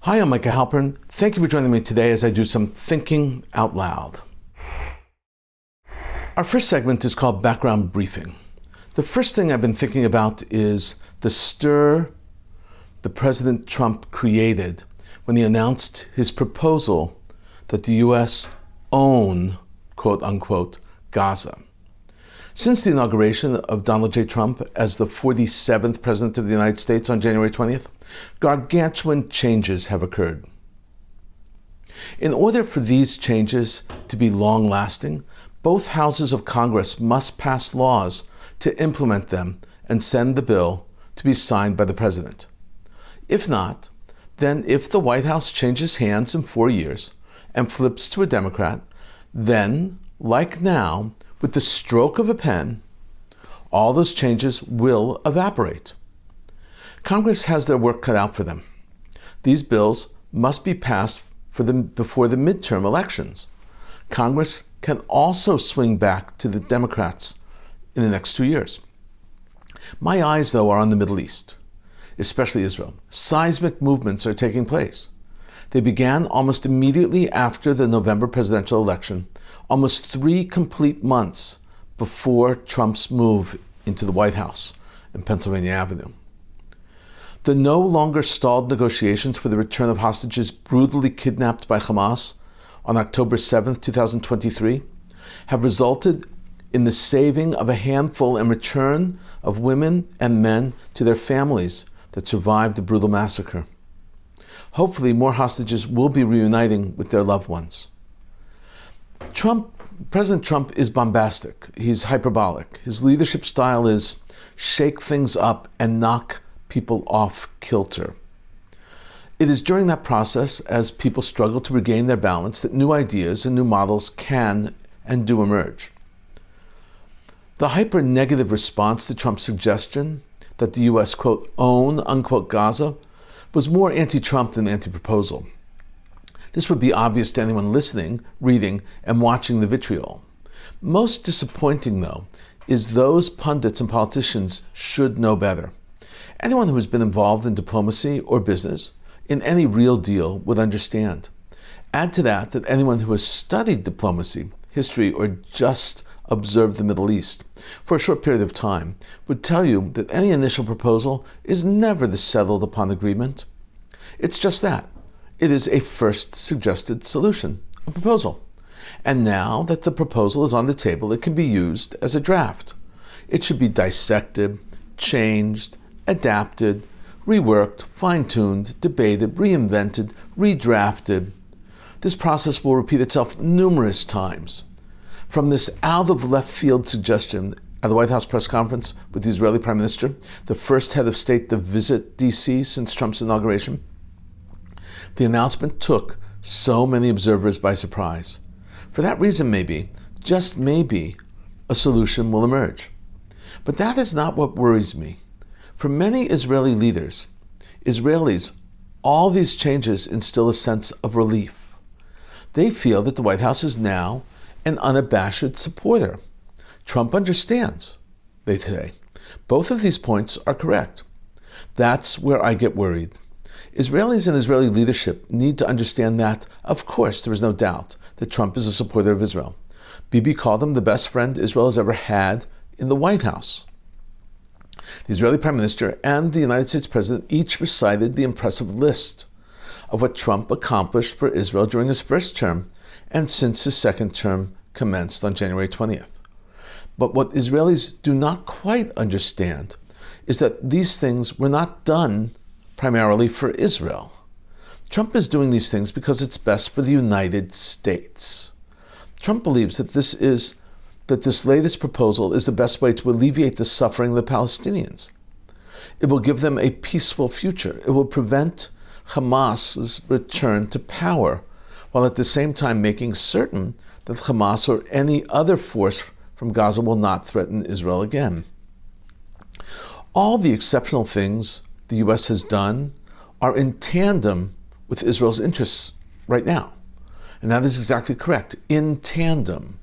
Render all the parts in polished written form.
Hi, I'm Micah Halpern. Thank you for joining me today as I do some thinking out loud. Our first segment is called Background Briefing. The first thing I've been thinking about is the stir that President Trump created when he announced his proposal that the U.S. own, quote unquote, Gaza. Since the inauguration of Donald J. Trump as the 47th President of the United States on January 20th, gargantuan changes have occurred. In order for these changes to be long-lasting, both houses of Congress must pass laws to implement them and send the bill to be signed by the President. If not, then if the White House changes hands in 4 years and flips to a Democrat, then, like now, with the stroke of a pen, all those changes will evaporate. Congress has their work cut out for them. These bills must be passed before the midterm elections. Congress can also swing back to the Democrats in the next 2 years. My eyes, though, are on the Middle East, especially Israel. Seismic movements are taking place. They began almost immediately after the November presidential election, almost 3 complete months before Trump's move into the White House in Pennsylvania Avenue. The no longer stalled negotiations for the return of hostages brutally kidnapped by Hamas on October 7, 2023, have resulted in the saving of a handful and return of women and men to their families that survived the brutal massacre. Hopefully, more hostages will be reuniting with their loved ones. President Trump is bombastic. He's hyperbolic. His leadership style is shake things up and knock people off kilter. It is during that process, as people struggle to regain their balance, that new ideas and new models can and do emerge. The hyper-negative response to Trump's suggestion that the U.S., quote, own, unquote, Gaza was more anti-Trump than anti-proposal. This would be obvious to anyone listening, reading, and watching the vitriol. Most disappointing, though, is those pundits and politicians should know better. Anyone who has been involved in diplomacy or business in any real deal would understand. Add to that anyone who has studied diplomacy, history, or just observed the Middle East for a short period of time would tell you that any initial proposal is never the settled upon agreement. It's just that. It is a first suggested solution, a proposal. And now that the proposal is on the table, it can be used as a draft. It should be dissected, changed, adapted, reworked, fine-tuned, debated, reinvented, redrafted. This process will repeat itself numerous times. From this out-of-left-field suggestion at the White House press conference with the Israeli Prime Minister, the first head of state to visit D.C. since Trump's inauguration, the announcement took so many observers by surprise. For that reason, maybe, just maybe, a solution will emerge. But that is not what worries me. For many Israeli leaders, Israelis, all these changes instill a sense of relief. They feel that the White House is now an unabashed supporter. Trump understands, they say. Both of these points are correct. That's where I get worried. Israelis and Israeli leadership need to understand that, of course, there is no doubt that Trump is a supporter of Israel. Bibi called him the best friend Israel has ever had in the White House. The Israeli Prime Minister and the United States President each recited the impressive list of what Trump accomplished for Israel during his first term and since his second term commenced on January 20th. But what Israelis do not quite understand is that these things were not done primarily for Israel. Trump is doing these things because it's best for the United States. Trump believes that this latest proposal is the best way to alleviate the suffering of the Palestinians. It will give them a peaceful future. It will prevent Hamas's return to power, while at the same time making certain that Hamas or any other force from Gaza will not threaten Israel again. All the exceptional things the U.S. has done are in tandem with Israel's interests right now. And that is exactly correct, in tandem.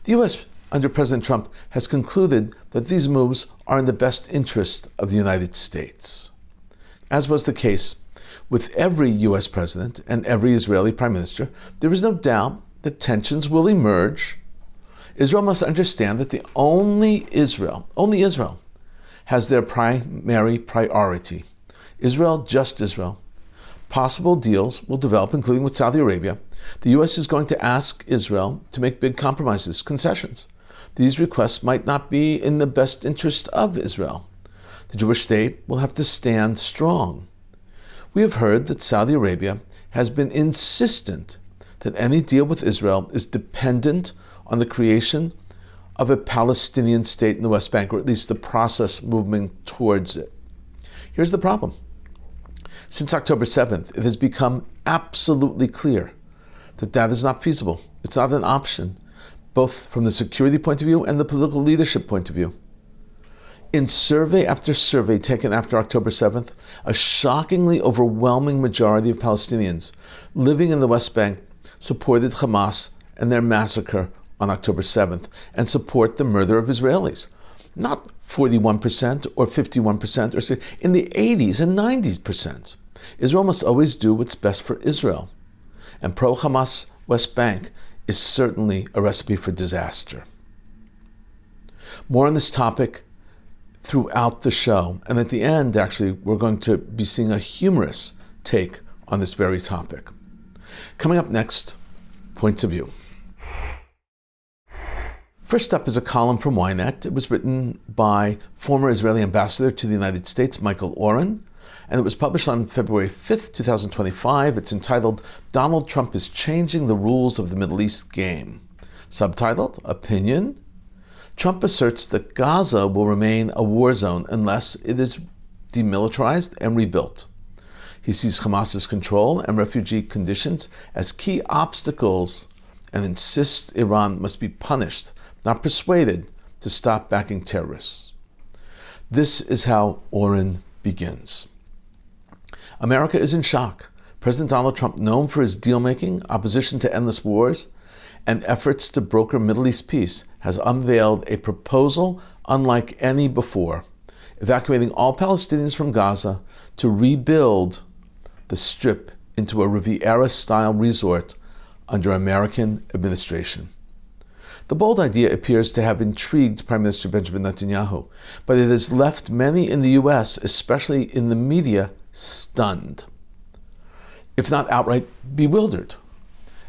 The U.S., under President Trump, has concluded that these moves are in the best interest of the United States. As was the case With every U.S. president and every Israeli prime minister, there is no doubt that tensions will emerge. Israel must understand that only Israel has their primary priority. Israel, just Israel. Possible deals will develop, including with Saudi Arabia. The U.S. is going to ask Israel to make big compromises, concessions. These requests might not be in the best interest of Israel. The Jewish state will have to stand strong. We have heard that Saudi Arabia has been insistent that any deal with Israel is dependent on the creation of a Palestinian state in the West Bank, or at least the process moving towards it. Here's the problem. Since October 7th, it has become absolutely clear that that is not feasible. It's not an option, both from the security point of view and the political leadership point of view. In survey after survey taken after October 7th, a shockingly overwhelming majority of Palestinians living in the West Bank supported Hamas and their massacre on October 7th and support the murder of Israelis. Not 41% or 51% or in the 80s and 90%. Israel must always do what's best for Israel. And pro-Hamas West Bank is certainly a recipe for disaster. More on this topic throughout the show. And at the end, actually, we're going to be seeing a humorous take on this very topic. Coming up next, Points of View. First up is a column from Ynet. It was written by former Israeli ambassador to the United States, Michael Oren, and it was published on February 5th, 2025. It's entitled, Donald Trump is Changing the Rules of the Middle East Game. Subtitled, Opinion. Trump asserts that Gaza will remain a war zone unless it is demilitarized and rebuilt. He sees Hamas's control and refugee conditions as key obstacles and insists Iran must be punished, not persuaded, to stop backing terrorists. This is how Oren begins. America is in shock. President Donald Trump, known for his deal-making, opposition to endless wars, and efforts to broker Middle East peace, has unveiled a proposal unlike any before, evacuating all Palestinians from Gaza to rebuild the Strip into a Riviera-style resort under American administration. The bold idea appears to have intrigued Prime Minister Benjamin Netanyahu, but it has left many in the U.S., especially in the media, stunned, if not outright bewildered.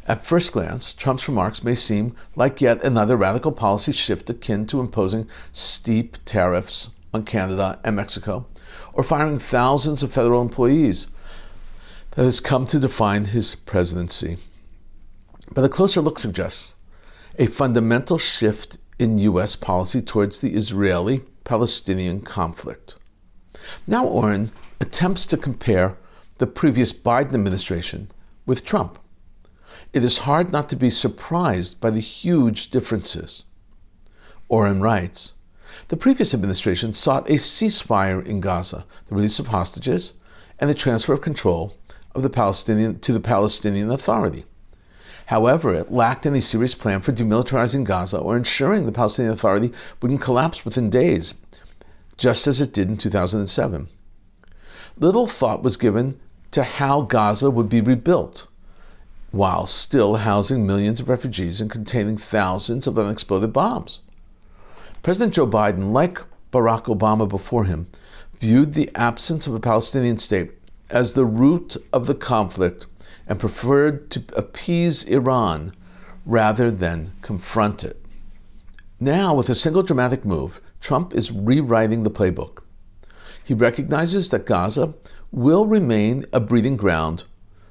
At first glance, Trump's remarks may seem like yet another radical policy shift akin to imposing steep tariffs on Canada and Mexico, or firing thousands of federal employees that has come to define his presidency. But a closer look suggests a fundamental shift in U.S. policy towards the Israeli-Palestinian conflict. Now Oren attempts to compare the previous Biden administration with Trump. It is hard not to be surprised by the huge differences. Oren writes, the previous administration sought a ceasefire in Gaza, the release of hostages, and the transfer of control of the Palestinian Authority. However, it lacked any serious plan for demilitarizing Gaza or ensuring the Palestinian Authority wouldn't collapse within days, just as it did in 2007. Little thought was given to how Gaza would be rebuilt, while still housing millions of refugees and containing thousands of unexploded bombs. President Joe Biden, like Barack Obama before him, viewed the absence of a Palestinian state as the root of the conflict and preferred to appease Iran rather than confront it. Now, with a single dramatic move, Trump is rewriting the playbook. He recognizes that Gaza will remain a breeding ground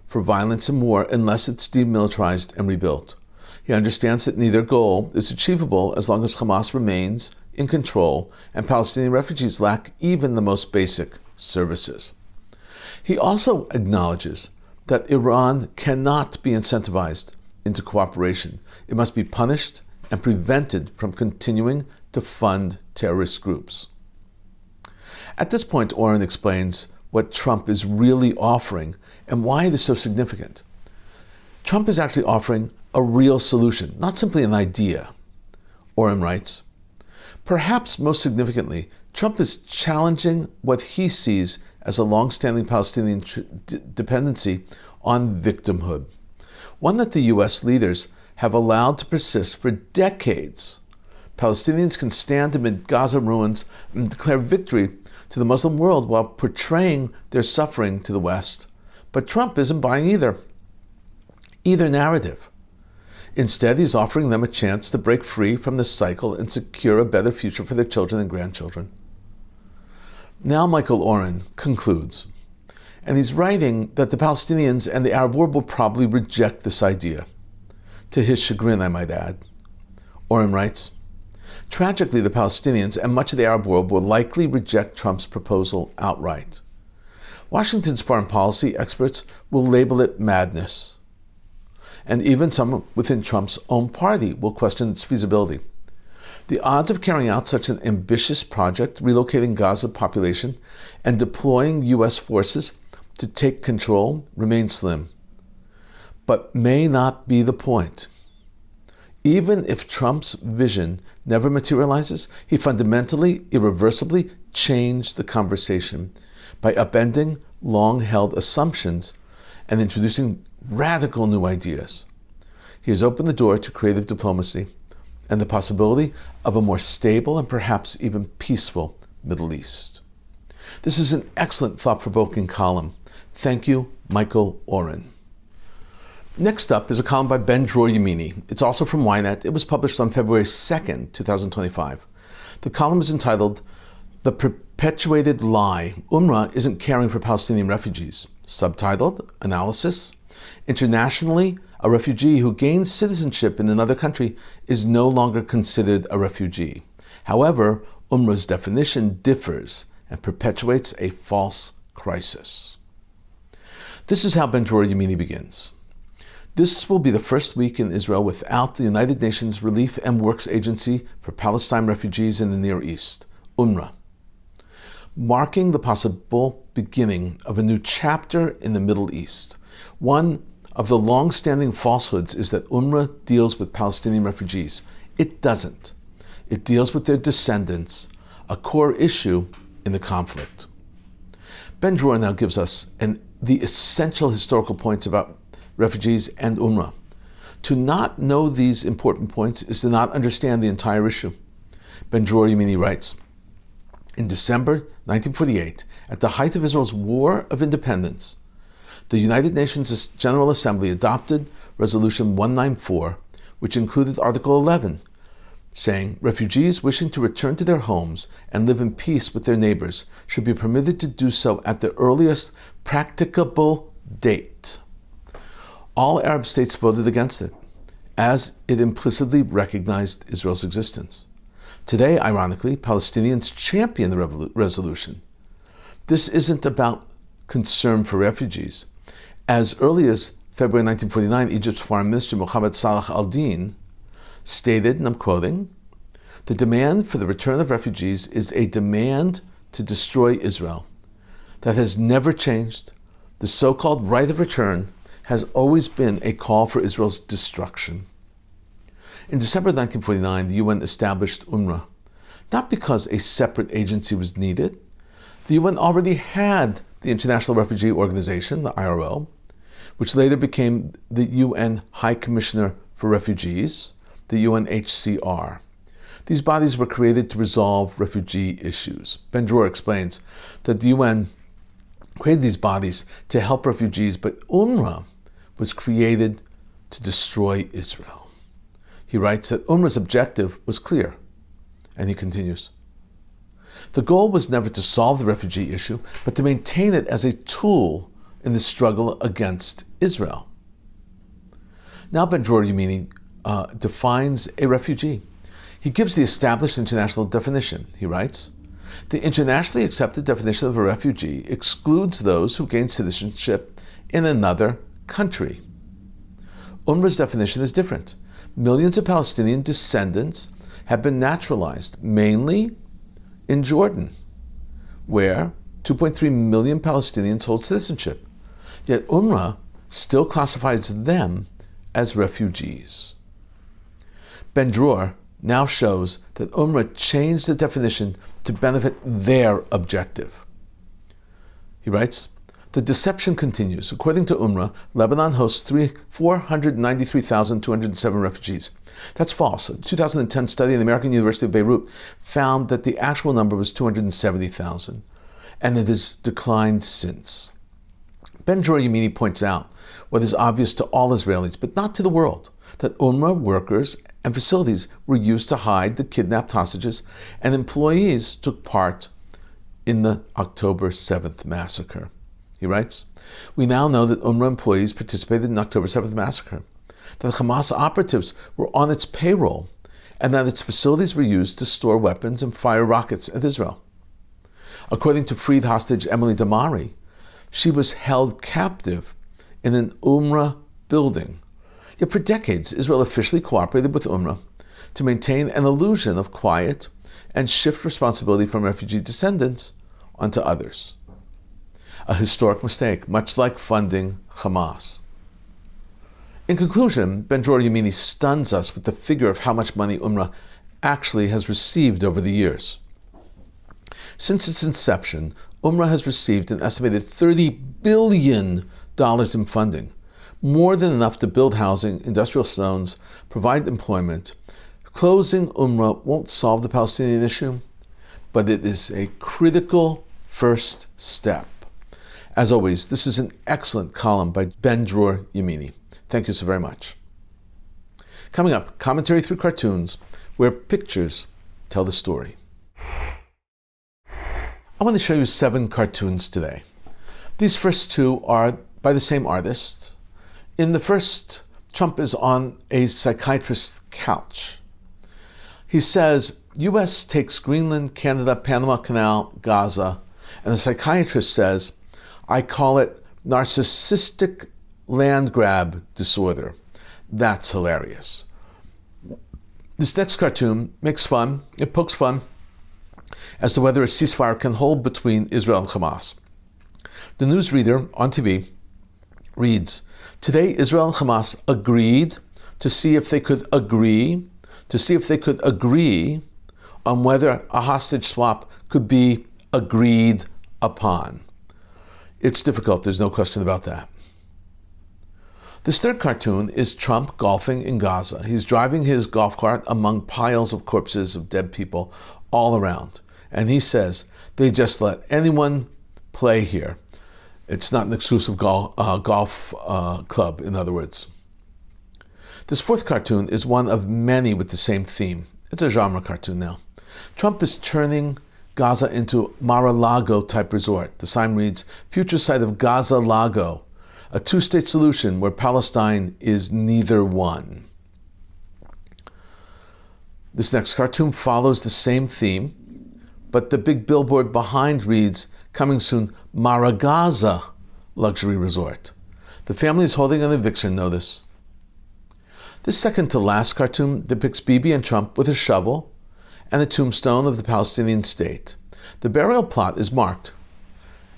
for violence and war unless it's demilitarized and rebuilt. He understands that neither goal is achievable as long as Hamas remains in control and Palestinian refugees lack even the most basic services. He also acknowledges that Iran cannot be incentivized into cooperation. It must be punished and prevented from continuing to fund terrorist groups. At this point, Oren explains what Trump is really offering and why it is so significant. Trump is actually offering a real solution, not simply an idea. Oren writes, perhaps most significantly, Trump is challenging what he sees as a long-standing Palestinian dependency on victimhood, one that the U.S. leaders have allowed to persist for decades. Palestinians can stand amid Gaza ruins and declare victory to the Muslim world while portraying their suffering to the West. But Trump isn't buying either narrative. Instead, he's offering them a chance to break free from this cycle and secure a better future for their children and grandchildren. Now Michael Halpern concludes, and he's writing that the Palestinians and the Arab world will probably reject this idea. To his chagrin, I might add. Halpern writes, tragically, the Palestinians and much of the Arab world will likely reject Trump's proposal outright. Washington's foreign policy experts will label it madness. And even some within Trump's own party will question its feasibility. The odds of carrying out such an ambitious project, relocating Gaza's population and deploying U.S. forces to take control, remain slim, but may not be the point. Even if Trump's vision never materializes, he fundamentally, irreversibly changed the conversation by upending long-held assumptions and introducing radical new ideas. He has opened the door to creative diplomacy and the possibility of a more stable and perhaps even peaceful Middle East. This is an excellent thought-provoking column. Thank you, Michael Halpern. Next up is a column by Ben-Dror Yemini. It's also from Ynet. It was published on February 2nd, 2025. The column is entitled, The Perpetuated Lie. UNRWA Isn't Caring for Palestinian Refugees. Subtitled, Analysis. Internationally, a refugee who gains citizenship in another country is no longer considered a refugee. However, UNRWA's definition differs and perpetuates a false crisis. This is how Ben-Dror Yemini begins. This will be the first week in Israel without the United Nations Relief and Works Agency for Palestine Refugees in the Near East, UNRWA, marking the possible beginning of a new chapter in the Middle East. One of the long-standing falsehoods is that UNRWA deals with Palestinian refugees. It doesn't. It deals with their descendants, a core issue in the conflict. Ben-Dror now gives us the essential historical points about refugees and UNRWA. To not know these important points is to not understand the entire issue. Ben-Dror Yemini writes, in December 1948, at the height of Israel's War of Independence, the United Nations General Assembly adopted Resolution 194, which included Article 11, saying refugees wishing to return to their homes and live in peace with their neighbors should be permitted to do so at the earliest practicable date. All Arab states voted against it, as it implicitly recognized Israel's existence. Today, ironically, Palestinians champion the resolution. This isn't about concern for refugees. As early as February 1949, Egypt's Foreign Minister Mohammed Salah al-Din stated, and I'm quoting, "The demand for the return of refugees is a demand to destroy Israel. That has never changed. The so-called right of return has always been a call for Israel's destruction." In December 1949, the UN established UNRWA, not because a separate agency was needed. The UN already had the International Refugee Organization, the IRO, which later became the UN High Commissioner for Refugees, the UNHCR. These bodies were created to resolve refugee issues. Ben-Dror explains that the UN created these bodies to help refugees, but UNRWA was created to destroy Israel. He writes that UNRWA's objective was clear, and he continues, "The goal was never to solve the refugee issue, but to maintain it as a tool in the struggle against Israel." Now Ben-Dror Yemini defines a refugee. He gives the established international definition. He writes, "The internationally accepted definition of a refugee excludes those who gain citizenship in another country. UNRWA's definition is different. Millions of Palestinian descendants have been naturalized, mainly in Jordan, where 2.3 million Palestinians hold citizenship. Yet UNRWA still classifies them as refugees." Ben-Dror now shows that UNRWA changed the definition to benefit their objective. He writes, the deception continues. According to UNRWA, Lebanon hosts 493,207 refugees. That's false. A 2010 study in the American University of Beirut found that the actual number was 270,000, and it has declined since. Ben-Dror Yemini points out what is obvious to all Israelis, but not to the world, that UNRWA workers and facilities were used to hide the kidnapped hostages, and employees took part in the October 7th massacre. He writes, we now know that UNRWA employees participated in the October 7th massacre, that Hamas operatives were on its payroll, and that its facilities were used to store weapons and fire rockets at Israel. According to freed hostage Emily Damari, she was held captive in an UNRWA building. Yet for decades, Israel officially cooperated with UNRWA to maintain an illusion of quiet and shift responsibility from refugee descendants onto others. A historic mistake, much like funding Hamas. In conclusion, Ben-Dror Yemini stuns us with the figure of how much money UNRWA actually has received over the years. Since its inception, UNRWA has received an estimated $30 billion in funding, more than enough to build housing, industrial zones, provide employment. Closing UNRWA won't solve the Palestinian issue, but it is a critical first step. As always, this is an excellent column by Ben-Dror Yemini. Thank you so very much. Coming up, commentary through cartoons, where pictures tell the story. I want to show you 7 cartoons today. These first 2 are by the same artist. In the first, Trump is on a psychiatrist's couch. He says, U.S. takes Greenland, Canada, Panama Canal, Gaza, and the psychiatrist says, I call it narcissistic land grab disorder. That's hilarious. This next cartoon makes fun, it pokes fun as to whether a ceasefire can hold between Israel and Hamas. The newsreader on TV reads, today Israel and Hamas agreed to see if they could agree on whether a hostage swap could be agreed upon. It's difficult, there's no question about that. This third cartoon is Trump golfing in Gaza. He's driving his golf cart among piles of corpses of dead people all around. And he says, they just let anyone play here. It's not an exclusive golf club, in other words. This fourth cartoon is one of many with the same theme. It's a genre cartoon now. Trump is turning Gaza into Mar-a-Lago type resort. The sign reads, future site of Gaza Lago, a 2-state solution where Palestine is neither one. This next cartoon follows the same theme, but the big billboard behind reads, coming soon, Maragaza luxury resort. The family is holding an eviction notice. This second to last cartoon depicts Bibi and Trump with a shovel and a tombstone of the Palestinian state. The burial plot is marked,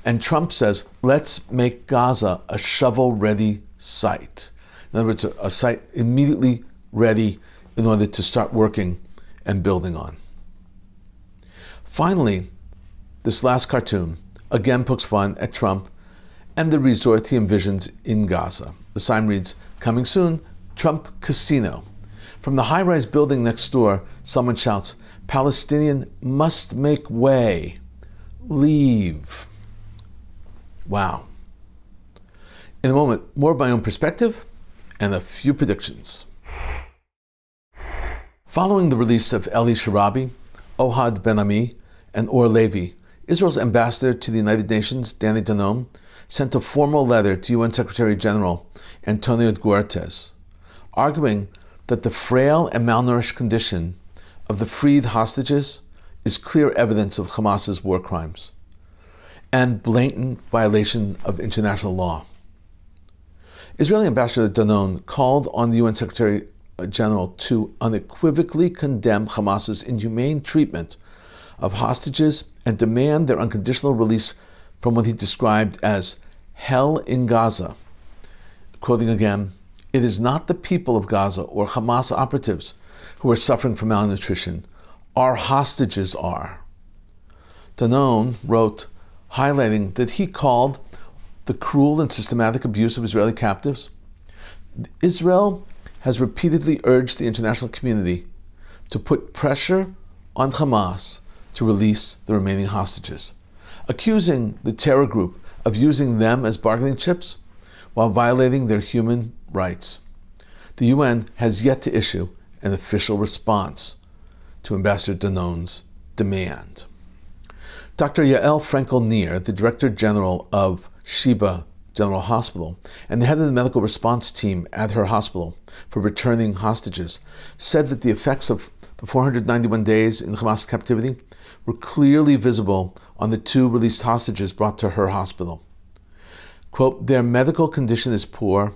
and Trump says, let's make Gaza a shovel-ready site. In other words, a site immediately ready in order to start working and building on. Finally, this last cartoon again pokes fun at Trump and the resort he envisions in Gaza. The sign reads, coming soon, Trump Casino. From the high-rise building next door, someone shouts, Palestinian must make way. Leave. Wow. In a moment, more of my own perspective and a few predictions. Following the release of Eli Sharabi, Ohad Ben-Ami, and Or Levi, Israel's ambassador to the United Nations, Danny Danon, sent a formal letter to UN Secretary General Antonio Guterres, arguing that the frail and malnourished condition of the freed hostages is clear evidence of Hamas's war crimes and blatant violation of international law. Israeli Ambassador Danon called on the UN Secretary General to unequivocally condemn Hamas's inhumane treatment of hostages and demand their unconditional release from what he described as hell in Gaza. Quoting again, it is not the people of Gaza or Hamas operatives who are suffering from malnutrition. Our hostages are. Danon wrote, highlighting that he called the cruel and systematic abuse of Israeli captives. Israel has repeatedly urged the international community to put pressure on Hamas to release the remaining hostages, accusing the terror group of using them as bargaining chips while violating their human rights. The UN has yet to issue an official response to Ambassador Danon's demand. Dr. Yael Frankel-Nir, the Director General of Sheba General Hospital and the head of the medical response team at her hospital for returning hostages, said that the effects of the 491 days in Hamas captivity were clearly visible on the 2 released hostages brought to her hospital. Quote, "Their medical condition is poor,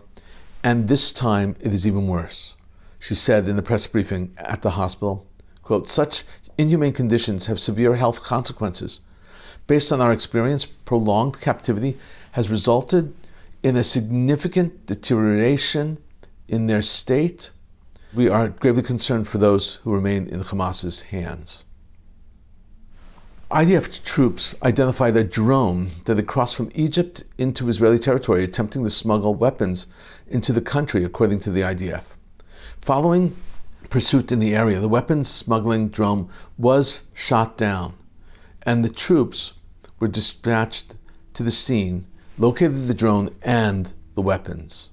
and this time it is even worse," she said in the press briefing at the hospital. Quote, "Such inhumane conditions have severe health consequences. Based on our experience, prolonged captivity has resulted in a significant deterioration in their state. We are gravely concerned for those who remain in Hamas's hands." IDF troops identified a drone that had crossed from Egypt into Israeli territory, attempting to smuggle weapons into the country, according to the IDF. Following pursuit in the area, the weapons smuggling drone was shot down, and the troops were dispatched to the scene, located the drone and the weapons.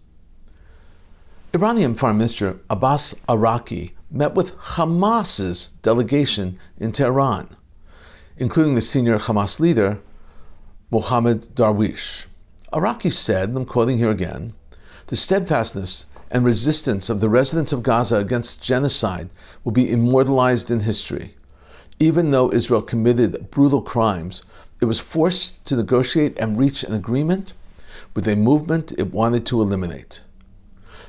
Iranian Foreign Minister Abbas Araki met with Hamas's delegation in Tehran, including the senior Hamas leader, Mohammad Darwish. Araki said, and I'm quoting here again, "The steadfastness and resistance of the residents of Gaza against genocide will be immortalized in history. Even though Israel committed brutal crimes, it was forced to negotiate and reach an agreement with a movement it wanted to eliminate."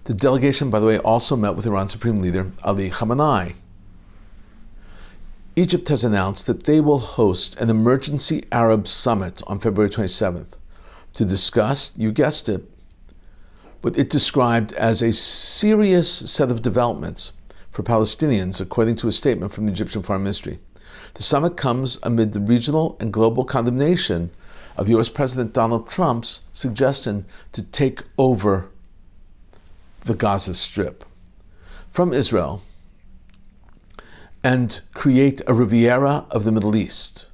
The delegation, by the way, also met with Iran's Supreme Leader, Ali Khamenei. Egypt has announced that they will host an emergency Arab summit on February 27th to discuss, you guessed it, what it described as a serious set of developments for Palestinians, according to a statement from the Egyptian Foreign Ministry. The summit comes amid the regional and global condemnation of U.S. President Donald Trump's suggestion to take over the Gaza Strip from Israel and create a Riviera of the Middle East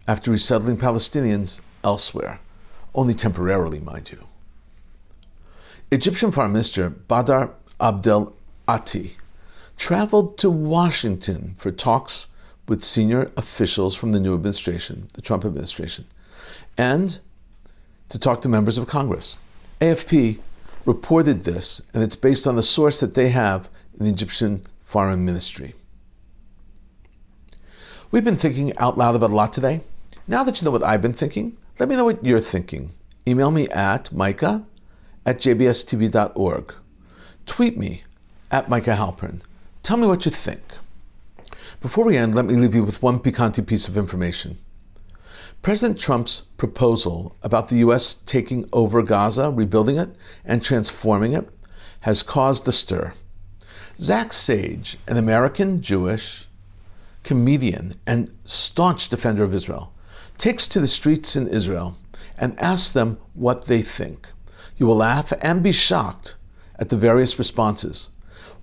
after resettling Palestinians elsewhere, only temporarily, mind you. Egyptian Foreign Minister Badr Abdel Ati traveled to Washington for talks with senior officials from the new administration, the Trump administration, and to talk to members of Congress. AFP reported this, and it's based on the source that they have in the Egyptian Foreign Ministry. We've been thinking out loud about a lot today. Now that you know what I've been thinking, let me know what you're thinking. Email me at micah@jbstv.org. Tweet me at Micah Halpern. Tell me what you think. Before we end, let me leave you with one piquante piece of information. President Trump's proposal about the U.S. taking over Gaza, rebuilding it, and transforming it has caused a stir. Zach Sage, an American Jewish comedian and staunch defender of Israel, takes to the streets in Israel and asks them what they think. You will laugh and be shocked at the various responses.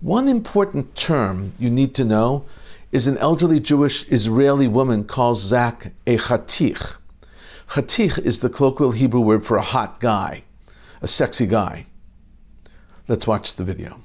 One important term you need to know is an elderly Jewish Israeli woman calls Zach a chatich. Chatich is the colloquial Hebrew word for a hot guy, a sexy guy. Let's watch the video.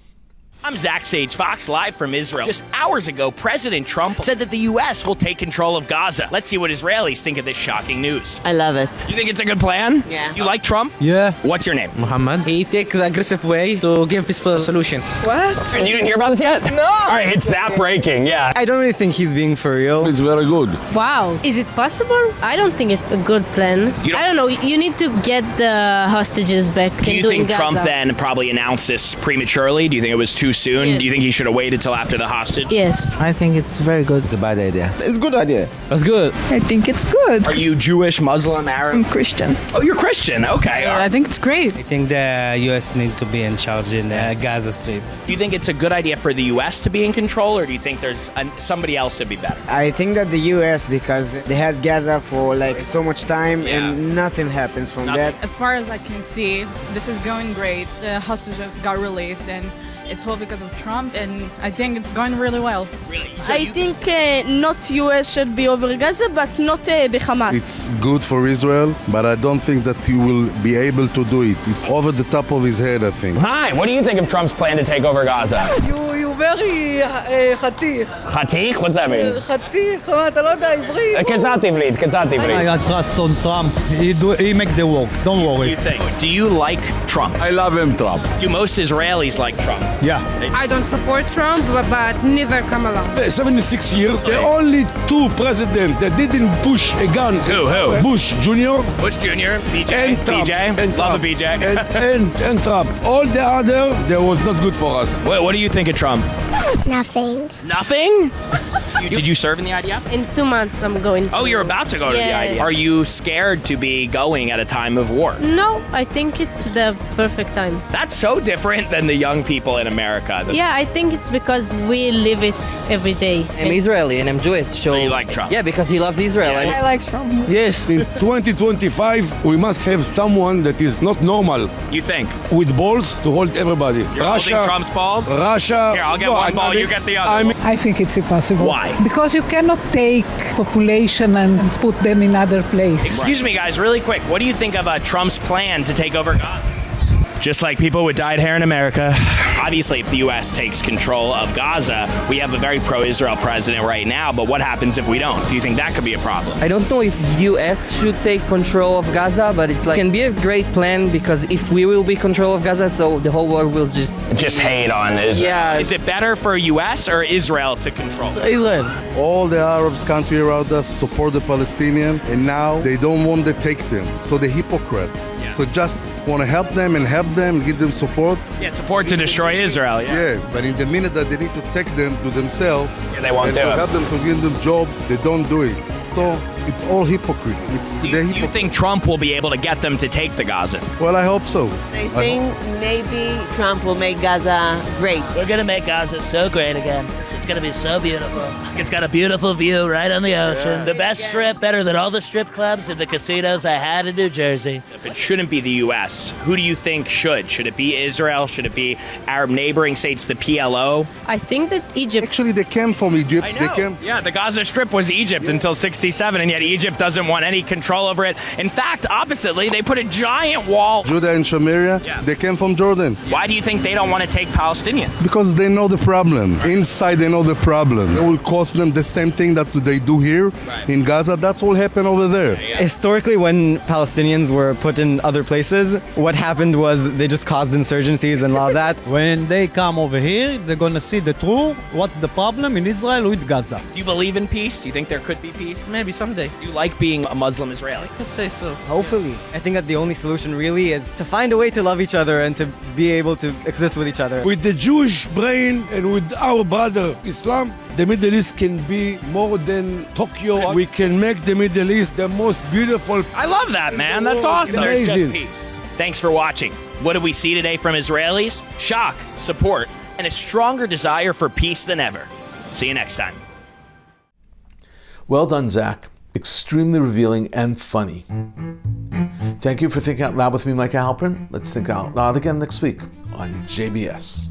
I'm Zach Sage, Fox Live from Israel. Just hours ago, President Trump said that the U.S. will take control of Gaza. Let's see what Israelis think of this shocking news. I love it. You think it's a good plan? Yeah. You like Trump? Yeah. What's your name? Muhammad. He take the aggressive way to give peaceful solution. What? And you didn't hear about this yet? No. All right, it's that breaking, yeah. I don't really think he's being for real. It's very good. Wow. Is it possible? I don't think it's a good plan. I don't know. You need to get the hostages back. Do you think Trump then probably announced this prematurely? Do you think it was too soon? Yes. Do you think he should have waited till after the hostage? Yes. I think it's very good. It's a bad idea. It's a good idea. That's good. I think it's good. Are you Jewish, Muslim, Arab? I'm Christian. Oh, you're Christian. Okay. I think it's great. I think the U.S. need to be in charge in Gaza Strip. Do you think it's a good idea for the U.S. to be in control, or do you think there's somebody else that'd be better? I think that the U.S., because they had Gaza for like so much time Yeah. and nothing happens from Nothing. that. As far as I can see, this is going great. The hostages got released, and it's all because of Trump, and I think it's going really well. Really? So I think not US should be over Gaza, but not the Hamas. It's good for Israel, but I don't think that he will be able to do it. It's over the top of his head, I think. Hi, what do you think of Trump's plan to take over Gaza? You very חתיך. Khatich? What's that mean? חתיך, אתה לא יודע עברית. קצת עברית, קצת עברית. I trust on Trump. He make the work. Don't What do worry. you think? Do you like Trump? I love him, Trump. Do most Israelis like Trump? Yeah. I don't support Trump, but neither Kamala. 76 years, the only two presidents that didn't push a gun. Who? Bush Jr. Bush Jr., BJ, and Trump. BJ, And love Trump. a BJ. and Trump. All the other, that was not good for us. What do you think of Trump? Nothing. Nothing? Did you serve in the IDF? In 2 months, I'm going to. Oh, you're about to go to the Yeah. IDF. Are you scared to be going at a time of war? No, I think it's the perfect time. That's so different than the young people in America. Yeah, I think it's because we live it every day. I'm Israeli and I'm Jewish, So you like Trump? Yeah, because he loves Israel. I like Trump. Yes. In 2025, we must have someone that is not normal You think? with balls to hold everybody. You're holding Trump's balls? Russia. Here, I'll get one ball, you get the other. I mean, I think it's impossible. Why? Because you cannot take population and put them in other place. Excuse me, guys, really quick. What do you think of Trump's plan to take over Gaza? Just like people with dyed hair in America. Obviously, if the U.S. takes control of Gaza, we have a very pro-Israel president right now, but what happens if we don't? Do you think that could be a problem? I don't know if US should take control of Gaza, but it's like can be a great plan because if we will be control of Gaza, so the whole world will just hate on Israel. Yeah. Is it better for U.S. or Israel to control? Israel. all the Arabs country around us support the Palestinian, and now they don't want to take them. So they're hypocrite. So just want to help them and give them support. Yeah, support to destroy Israel. Yeah, but in the minute that they need to take them to themselves, they won't and do to it. help them to give them job, they don't do it. So it's all hypocrite. Do you think Trump will be able to get them to take the Gaza? Well, I hope so. I think maybe Trump will make Gaza great. We're gonna make Gaza so great again. It's gonna be so beautiful. It's got a beautiful view right on the ocean. The best strip, better than all the strip clubs and the casinos I had in New Jersey. If it shouldn't be the U.S., who do you think should? Should it be Israel? Should it be Arab neighboring states, the PLO? I think that Egypt... Actually, they came from Egypt. I know. They came. Yeah, the Gaza Strip was Egypt until 67, and yet Egypt doesn't want any control over it. In fact, oppositely, they put a giant wall. Judah and Samaria, they came from Jordan. Why do you think they don't want to take Palestinians? Because they know the problem. Inside, they know the problem. It will cost them the same thing that they do here in Gaza. That's what happened over there. Historically, when Palestinians were put in other places, what happened was they just caused insurgencies and all of that. When they come over here, they're gonna see the truth. What's the problem in Israel with Gaza? Do you believe in peace? Do you think there could be peace? Maybe someday. Do you like being a Muslim Israeli? I'd say so. Hopefully. I think that the only solution really is to find a way to love each other and to be able to exist with each other. With the Jewish brain and with our brother Islam, the Middle East can be more than Tokyo. We can make the Middle East the most beautiful. I love that, man. That's awesome. There's Amazing. just peace. Thanks for watching. What did we see today from Israelis? Shock, support, and a stronger desire for peace than ever. See you next time. Well done, Zach. Extremely revealing and funny. Thank you for thinking out loud with me, Micah Halpern. Let's think out loud again next week on JBS.